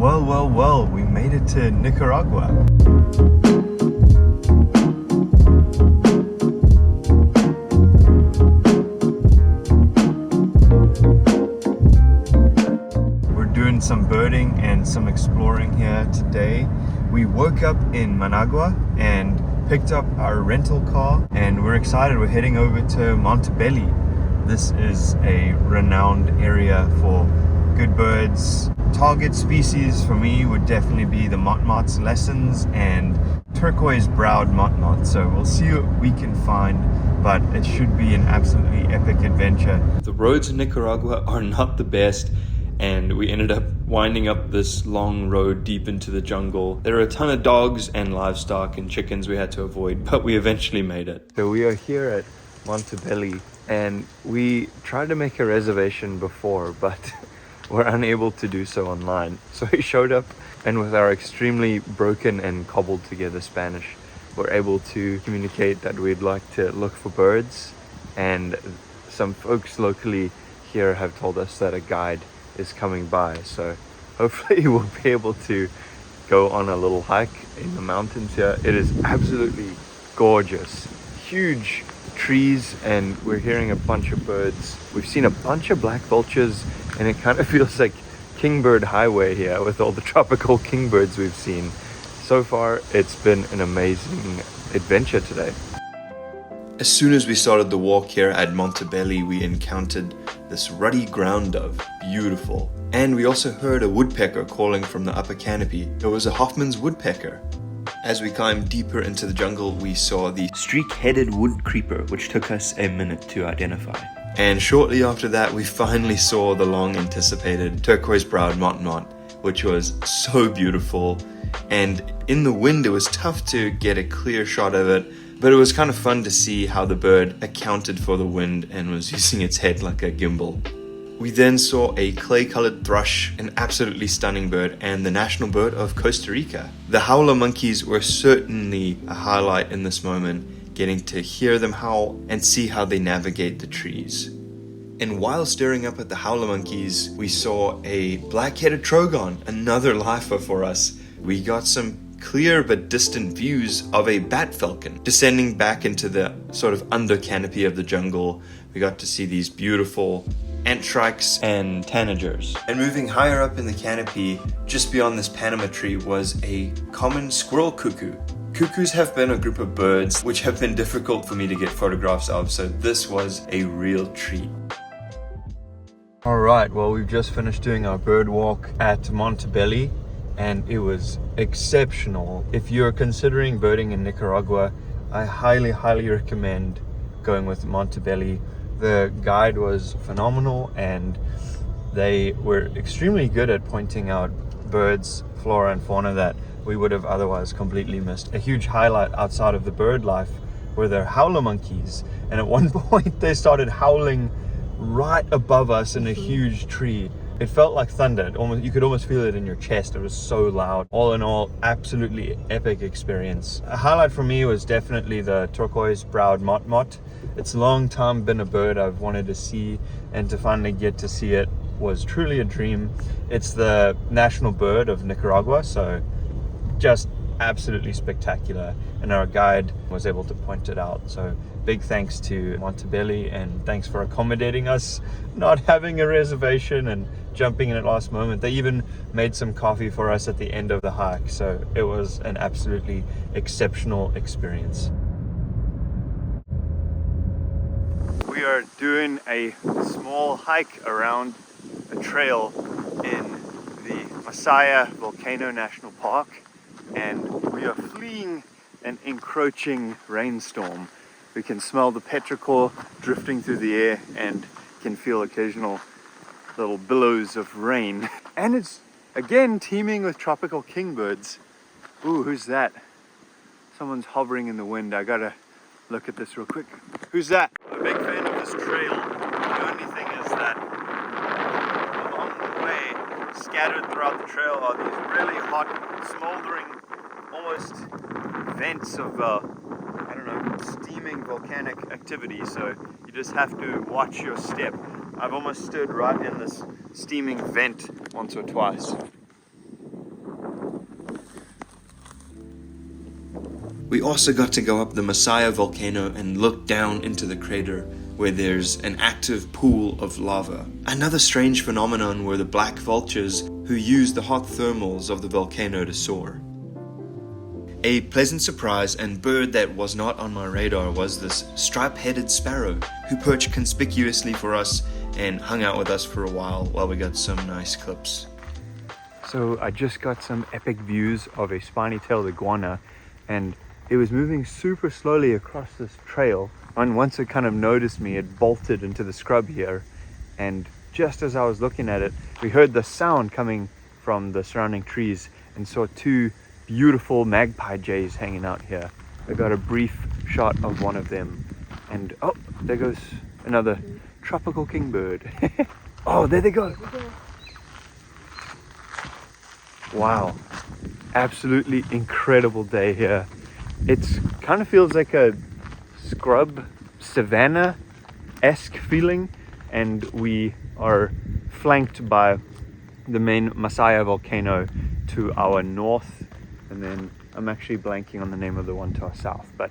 Well, we made it to Nicaragua. We're doing some birding and some exploring here today. We woke up in Managua and picked up our rental car, and we're excited. We're heading over to Montibelli. This is a renowned area for good birds. Target species for me would definitely be the Motmots, lessons, and Turquoise-browed Motmot. So we'll see what we can find, but it should be an absolutely epic adventure. The roads in Nicaragua are not the best, and we ended up winding up this long road deep into the jungle. There are a ton of dogs and livestock and chickens we had to avoid, but we eventually made it. So we are here at Montibelli, and we tried to make a reservation before, but we're unable to do so online. So we showed up, and with our extremely broken and cobbled together Spanish, we're able to communicate that we'd like to look for birds, and some folks locally here have told us that a guide is coming by. So hopefully we'll be able to go on a little hike in the mountains here. It is absolutely gorgeous. Huge trees, and we're hearing a bunch of birds. We've seen a bunch of black vultures, and it kind of feels like Kingbird Highway here with all the tropical kingbirds we've seen. So far, it's been an amazing adventure today. As soon as we started the walk here at Montibelli, we encountered this ruddy ground dove, beautiful. And we also heard a woodpecker calling from the upper canopy. It was a Hoffman's woodpecker. As we climbed deeper into the jungle, we saw the streak-headed wood creeper, which took us a minute to identify. And shortly after that, we finally saw the long-anticipated turquoise-browed Motmot, which was so beautiful. And in the wind, it was tough to get a clear shot of it, but it was kind of fun to see how the bird accounted for the wind and was using its head like a gimbal. We then saw a clay-colored thrush, an absolutely stunning bird, and the national bird of Costa Rica. The howler monkeys were certainly a highlight in this moment, getting to hear them howl and see how they navigate the trees. And while staring up at the howler monkeys, we saw a black-headed trogon, another lifer for us. We got some clear but distant views of a bat falcon descending back into the sort of under canopy of the jungle. We got to see these beautiful antshrikes and tanagers. And moving higher up in the canopy, just beyond this Panama tree, was a common squirrel cuckoo. Cuckoos have been a group of birds which have been difficult for me to get photographs of, so this was a real treat. Alright, well, we've just finished doing our bird walk at Montibelli, and it was exceptional. If you're considering birding in Nicaragua, I highly recommend going with Montibelli. The guide was phenomenal, and they were extremely good at pointing out birds, flora and fauna that we would have otherwise completely missed. A huge highlight outside of the bird life were the howler monkeys, and at one point they started howling right above us in a huge tree. It felt like thunder. You could almost feel it in your chest. It was so loud. All in all, absolutely epic experience. A highlight for me was definitely the turquoise-browed Motmot. It's a long time been a bird I've wanted to see, and to finally get to see it was truly a dream. It's the national bird of Nicaragua, so just absolutely spectacular, and our guide was able to point it out. So big thanks to Montibelli, and thanks for accommodating us not having a reservation and jumping in at last moment. They even made some coffee for us at the end of the hike, so it was an absolutely exceptional experience. We are doing a small hike around a trail in the Masaya Volcano National Park, and we are fleeing an encroaching rainstorm. We can smell the petrichor drifting through the air and can feel occasional little billows of rain. And it's again teeming with tropical kingbirds. Ooh, who's that? Someone's hovering in the wind. I gotta look at this real quick. Who's that? I'm a big fan of this trail. The only thing is that along the way, scattered throughout the trail, are these really hot, smoldering, almost vents of steaming volcanic activity, so you just have to watch your step. I've almost stood right in this steaming vent once or twice. We also got to go up the Masaya volcano and look down into the crater where there's an active pool of lava. Another strange phenomenon were the black vultures who use the hot thermals of the volcano to soar. A pleasant surprise and bird that was not on my radar was this stripe-headed sparrow who perched conspicuously for us and hung out with us for a while we got some nice clips. So I just got some epic views of a spiny-tailed iguana, and it was moving super slowly across this trail, and once it kind of noticed me, it bolted into the scrub here, and just as I was looking at it, we heard the sound coming from the surrounding trees and saw two beautiful magpie jays hanging out here. I got a brief shot of one of them, and oh, there goes another tropical kingbird. Oh, there they go. Wow, absolutely incredible day here. It's kind of feels like a scrub savanna-esque feeling, and we are flanked by the main Masaya volcano to our north, and then I'm actually blanking on the name of the one to our south, but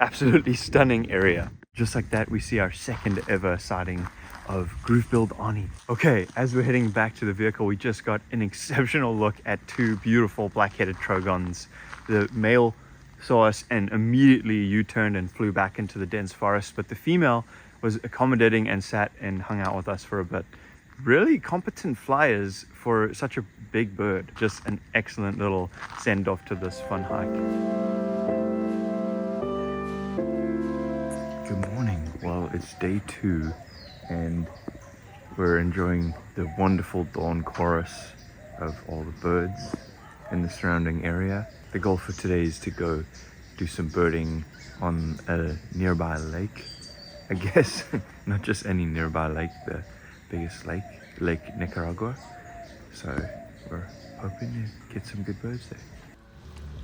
absolutely stunning area. Just like that, we see our second ever sighting of groove-billed oni. Okay, as we're heading back to the vehicle, we just got an exceptional look at two beautiful black-headed trogons. The male saw us and immediately U-turned and flew back into the dense forest, but the female was accommodating and sat and hung out with us for a bit. Really competent flyers for such a big bird. Just an excellent little send-off to this fun hike. Good morning. Well, it's day 2 and we're enjoying the wonderful dawn chorus of all the birds in the surrounding area. The goal for today is to go do some birding on a nearby lake, I guess. Not just any nearby lake, the biggest lake, Lake Nicaragua. So we're hoping to get some good birds there.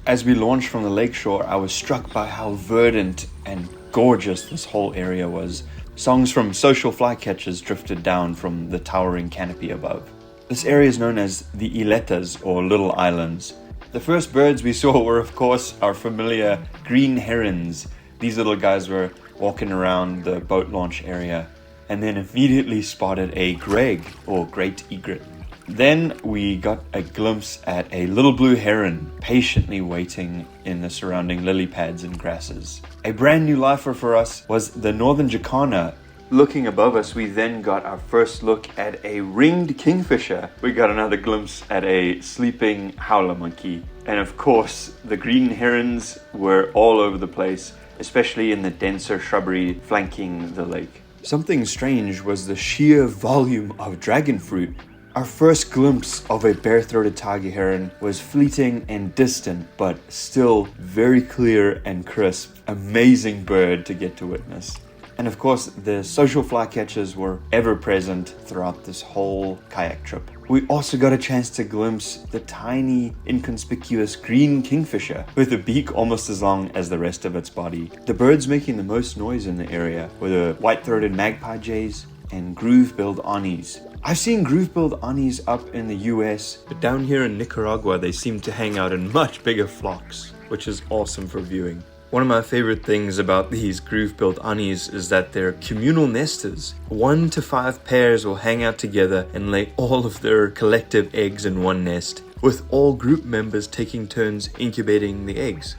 As we launched from the lakeshore, I was struck by how verdant and gorgeous this whole area was. Songs from social flycatchers drifted down from the towering canopy above. This area is known as the Iletas, or Little Islands. The first birds we saw were, of course, our familiar green herons. These little guys were walking around the boat launch area, and then immediately spotted a greg, or great egret. Then we got a glimpse at a little blue heron patiently waiting in the surrounding lily pads and grasses. A brand new lifer for us was the northern jacana. Looking above us, we then got our first look at a ringed kingfisher. We got another glimpse at a sleeping howler monkey. And of course, the green herons were all over the place, especially in the denser shrubbery flanking the lake. Something strange was the sheer volume of dragon fruit. Our first glimpse of a bare-throated tiger heron was fleeting and distant, but still very clear and crisp. Amazing bird to get to witness. And of course, the social flycatchers were ever present throughout this whole kayak trip. We also got a chance to glimpse the tiny, inconspicuous green kingfisher with a beak almost as long as the rest of its body. The birds making the most noise in the area were the white-throated magpie jays and groove-billed onis. I've seen groove-billed onis up in the US, but down here in Nicaragua they seem to hang out in much bigger flocks, which is awesome for viewing. One of my favorite things about these groove-billed onis is that they're communal nesters. 1 to 5 pairs will hang out together and lay all of their collective eggs in one nest, with all group members taking turns incubating the eggs.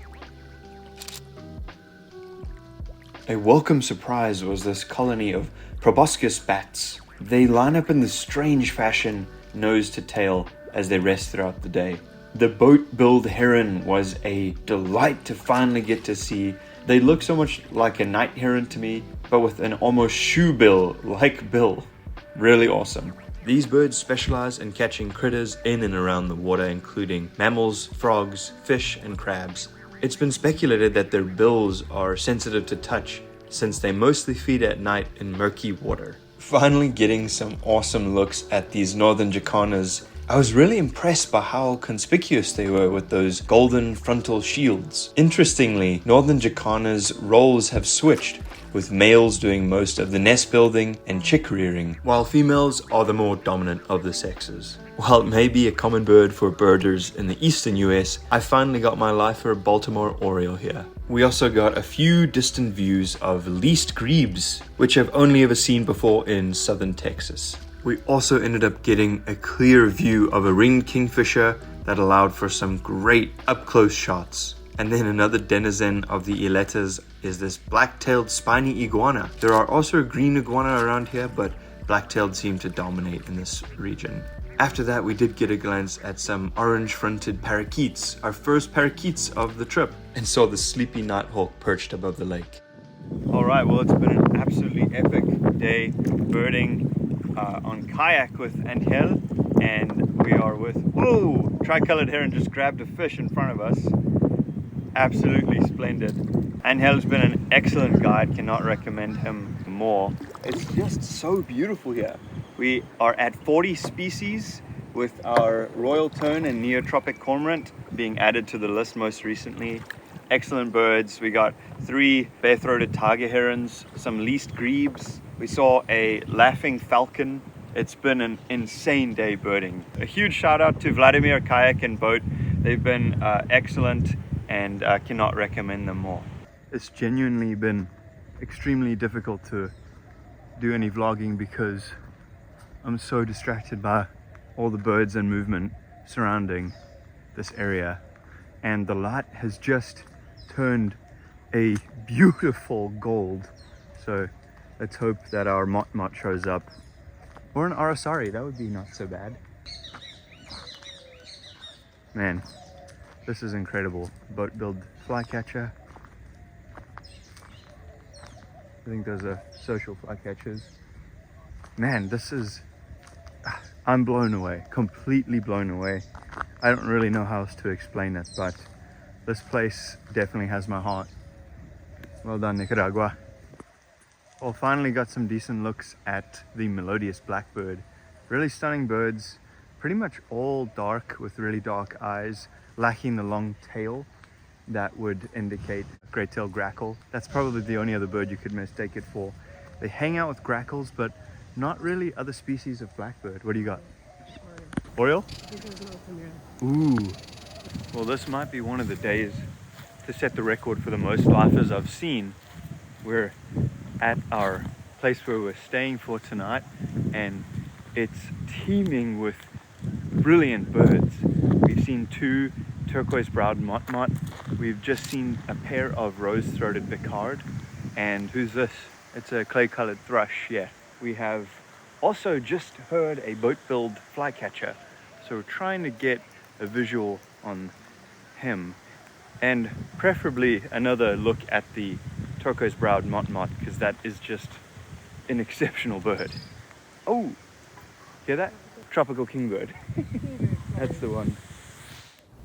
A welcome surprise was this colony of proboscis bats. They line up in this strange fashion, nose to tail, as they rest throughout the day. The boat-billed heron was a delight to finally get to see. They look so much like a night heron to me, but with an almost shoe bill-like bill. Really awesome. These birds specialize in catching critters in and around the water, including mammals, frogs, fish, and crabs. It's been speculated that their bills are sensitive to touch, since they mostly feed at night in murky water. Finally getting some awesome looks at these northern jacanas. I was really impressed by how conspicuous they were with those golden frontal shields. Interestingly, northern jacana's roles have switched. with males doing most of the nest building and chick rearing, while females are the more dominant of the sexes. While it may be a common bird for birders in the eastern US, I finally got my lifer Baltimore Oriole here. We also got a few distant views of least grebes, which I've only ever seen before in southern Texas. We also ended up getting a clear view of a ringed kingfisher that allowed for some great up-close shots. And then another denizen of the Iletas is this black-tailed spiny iguana. There are also green iguana around here, but black-tailed seem to dominate in this region. After that, we did get a glance at some orange-fronted parakeets, our first parakeets of the trip, and saw the sleepy nighthawk perched above the lake. Alright, well, it's been an absolutely epic day birding on Kayak with Angel, and we are with, whoa, tricolored heron just grabbed a fish in front of us. Absolutely splendid. Angel's been an excellent guide, cannot recommend him more. It's just so beautiful here. We are at 40 species with our royal tern and neotropic cormorant being added to the list most recently. Excellent birds. We got 3 bare-throated tiger herons, some least grebes. We saw a laughing falcon. It's been an insane day birding. A huge shout out to Vladimir, Kayak and Boat. They've been excellent, and I cannot recommend them more. It's genuinely been extremely difficult to do any vlogging because I'm so distracted by all the birds and movement surrounding this area, and the light has just turned a beautiful gold. So let's hope that our Motmot shows up, or an Arasari. That would be not so bad. Man, this is incredible. Boat-billed flycatcher. I think those are social flycatchers. Man, this is... I'm blown away, completely blown away. I don't really know how else to explain it, but this place definitely has my heart. Well done, Nicaragua. Well, finally got some decent looks at the melodious blackbird. Really stunning birds, pretty much all dark with really dark eyes, lacking the long tail that would indicate a great-tailed grackle. That's probably the only other bird you could mistake it for. They hang out with grackles, but not really other species of blackbird. What do you got? Oriole? Ooh. Well, this might be one of the days to set the record for the most lifers I've seen. We're at our place where we're staying for tonight, and it's teeming with brilliant birds. We've seen 2 turquoise-browed Motmot. We've just seen a pair of rose-throated Picard. And who's this? It's a clay-colored thrush, yeah. We have also just heard a boat-billed flycatcher. So we're trying to get a visual on him. And preferably another look at the turquoise-browed Motmot, because that is just an exceptional bird. Oh, hear that? Tropical kingbird. That's the one.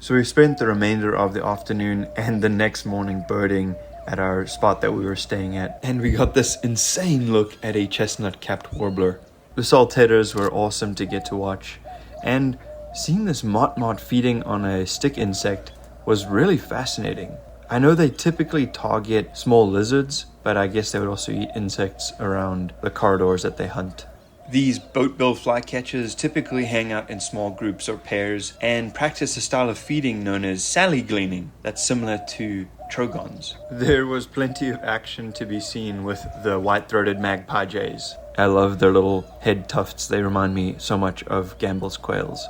So we spent the remainder of the afternoon and the next morning birding at our spot that we were staying at, and we got this insane look at a chestnut-capped warbler. The saltators were awesome to get to watch, and seeing this Motmot feeding on a stick insect was really fascinating. I know they typically target small lizards, but I guess they would also eat insects around the corridors that they hunt. These boat-billed flycatchers typically hang out in small groups or pairs and practice a style of feeding known as sally gleaning that's similar to trogons. There was plenty of action to be seen with the white-throated magpie jays. I love their little head tufts. They remind me so much of Gambel's quails.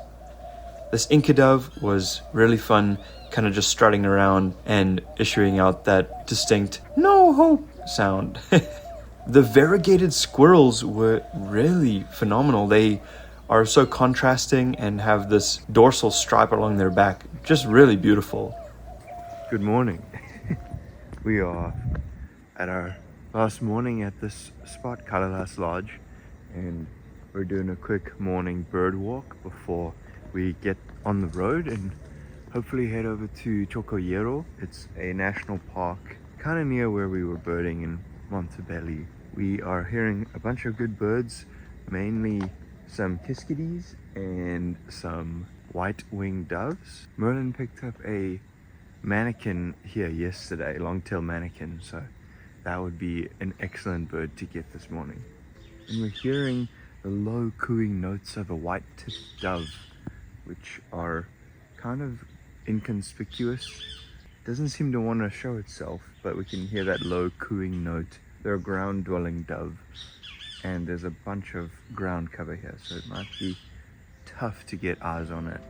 This Inca dove was really fun, kind of just strutting around and issuing out that distinct "no hope" sound. The variegated squirrels were really phenomenal. They are so contrasting and have this dorsal stripe along their back. Just really beautiful. Good morning. We are at our last morning at this spot, Calalas Lodge, and we're doing a quick morning bird walk before we get on the road and hopefully head over to Chocoyero. It's a national park kind of near where we were birding in Montibelli. We are hearing a bunch of good birds, mainly some kiskidees and some white-winged doves. Merlin picked up a mannequin here yesterday, long-tailed mannequin, so that would be an excellent bird to get this morning. And we're hearing the low cooing notes of a white-tipped dove, which are kind of inconspicuous. Doesn't seem to want to show itself, but we can hear that low cooing note. They're a ground-dwelling dove, and there's a bunch of ground cover here, so it might be tough to get eyes on it.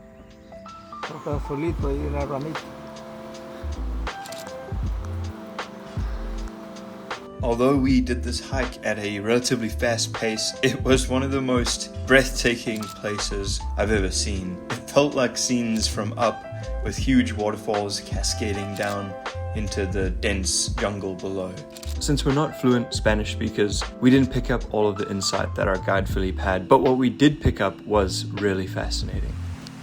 Although we did this hike at a relatively fast pace, it was one of the most breathtaking places I've ever seen. It felt like scenes from Up, with huge waterfalls cascading down into the dense jungle below. Since we're not fluent Spanish speakers, we didn't pick up all of the insight that our guide Philippe had, but what we did pick up was really fascinating.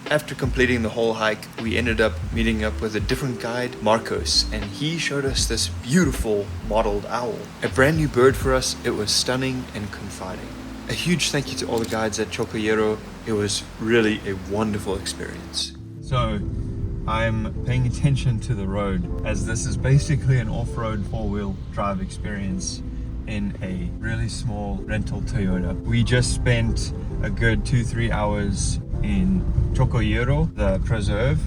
After completing the whole hike, we ended up meeting up with a different guide, Marcos, and he showed us this beautiful mottled owl. A brand new bird for us. It was stunning and confiding. A huge thank you to all the guides at Chocoyero. It was really a wonderful experience. So I'm paying attention to the road, as this is basically an off-road four-wheel drive experience in a really small rental Toyota. We just spent a good 2-3 hours in Chocoyero, the preserve,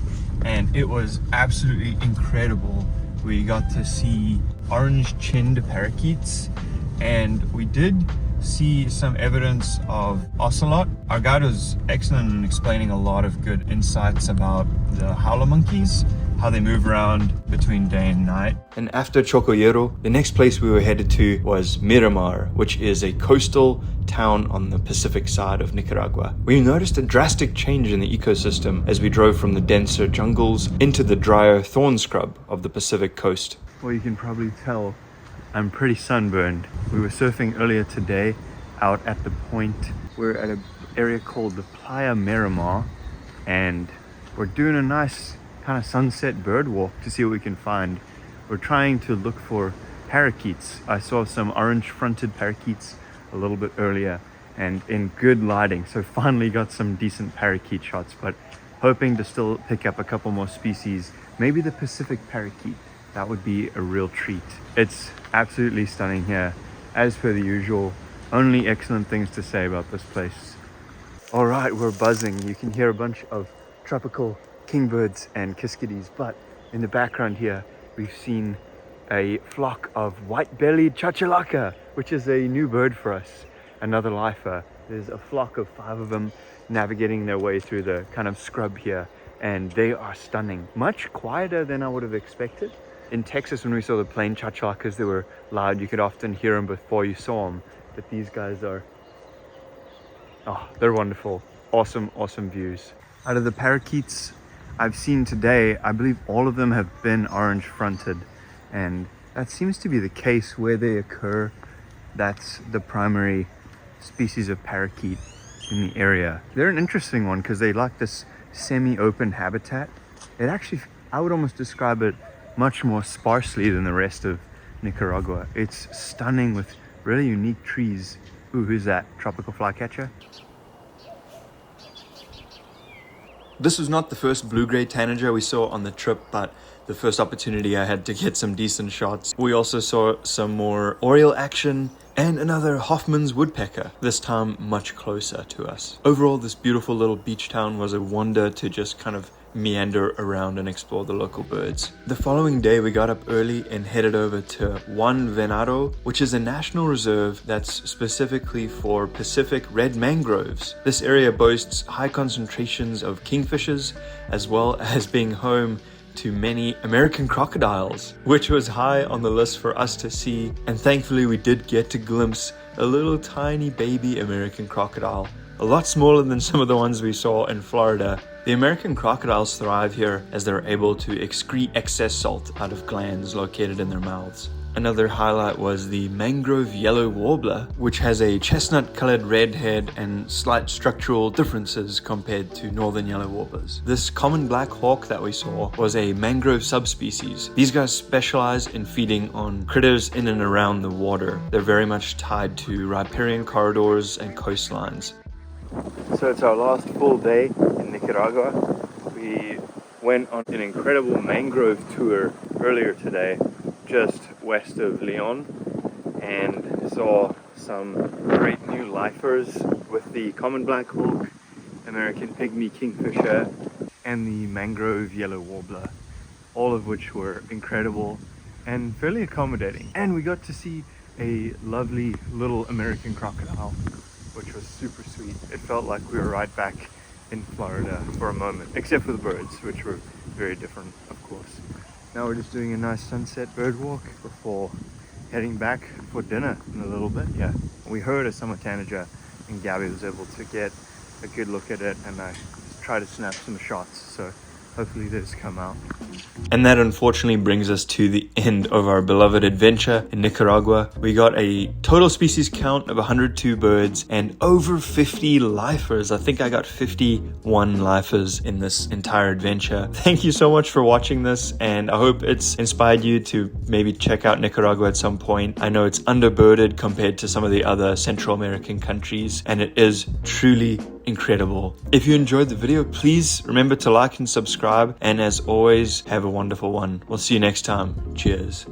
and it was absolutely incredible. We got to see orange-chinned parakeets, and we did see some evidence of ocelot. Our guide was excellent in explaining a lot of good insights about the howler monkeys, how they move around between day and night. And after Chocoyero, the next place we were headed to was Miramar, which is a coastal town on the Pacific side of Nicaragua. We noticed a drastic change in the ecosystem as we drove from the denser jungles into the drier thorn scrub of the Pacific coast. Well, you can probably tell I'm pretty sunburned. We were surfing earlier today out at the point. We're at an area called the Playa Miramar, and we're doing a nice kind of sunset bird walk to see what we can find. We're trying to look for parakeets. I saw some orange-fronted parakeets a little bit earlier and in good lighting, so finally got some decent parakeet shots, but hoping to still pick up a couple more species, maybe the Pacific parakeet. That would be a real treat. It's absolutely stunning here, as per the usual. Only excellent things to say about this place. All right, we're buzzing. You can hear a bunch of tropical kingbirds and kiskadis, but in the background here, we've seen a flock of white-bellied chachalaca, which is a new bird for us, another lifer. There's a flock of 5 of them navigating their way through the kind of scrub here, and they are stunning. Much quieter than I would have expected. In Texas, when we saw the plain chachalacas, they were loud. You could often hear them before you saw them. But these guys are, they're wonderful. Awesome, awesome views. Out of the parakeets I've seen today, I believe all of them have been orange-fronted. And that seems to be the case where they occur. That's the primary species of parakeet in the area. They're an interesting one because they like this semi-open habitat. It actually, I would almost describe it much more sparsely than the rest of Nicaragua. It's stunning with really unique trees. Ooh, who's that? Tropical flycatcher? This was not the first blue-gray tanager we saw on the trip, but the first opportunity I had to get some decent shots. We also saw some more oriole action and another Hoffman's woodpecker, this time much closer to us. Overall, this beautiful little beach town was a wonder to just kind of meander around and explore the local birds. The following day, we got up early and headed over to Juan, Venado, which is a national reserve that's specifically for Pacific red mangroves. This area boasts high concentrations of kingfishers, as well as being home to many American crocodiles, which was high on the list for us to see, and thankfully we did get to glimpse a little tiny baby American crocodile, a lot smaller than some of the ones we saw in Florida. The American crocodiles thrive here as they're able to excrete excess salt out of glands located in their mouths. Another highlight was the mangrove yellow warbler, which has a chestnut-colored red head and slight structural differences compared to northern yellow warblers. This common black hawk that we saw was a mangrove subspecies. These guys specialize in feeding on critters in and around the water. They're very much tied to riparian corridors and coastlines. So it's our last full day in Nicaragua. We went on an incredible mangrove tour earlier today. Just west of Leon and saw some great new lifers with the common black hawk, American pygmy kingfisher, and the mangrove yellow warbler, all of which were incredible and fairly accommodating. And we got to see a lovely little American crocodile, which was super sweet. It felt like we were right back in Florida for a moment, except for the birds, which were very different, of course. Now we're just doing a nice sunset bird walk before heading back for dinner in a little bit. Yeah, we heard a summer tanager and Gabby was able to get a good look at it, and I tried to snap some shots, so hopefully those come out. And that unfortunately brings us to the end of our beloved adventure in Nicaragua. We got a total species count of 102 birds and over 50 lifers. I think I got 51 lifers in this entire adventure. Thank you so much for watching this, and I hope it's inspired you to maybe check out Nicaragua at some point. I know it's underbirded compared to some of the other Central American countries, and it is truly incredible. If you enjoyed the video, please remember to like and subscribe, and as always, have a wonderful one. We'll see you next time. Cheers.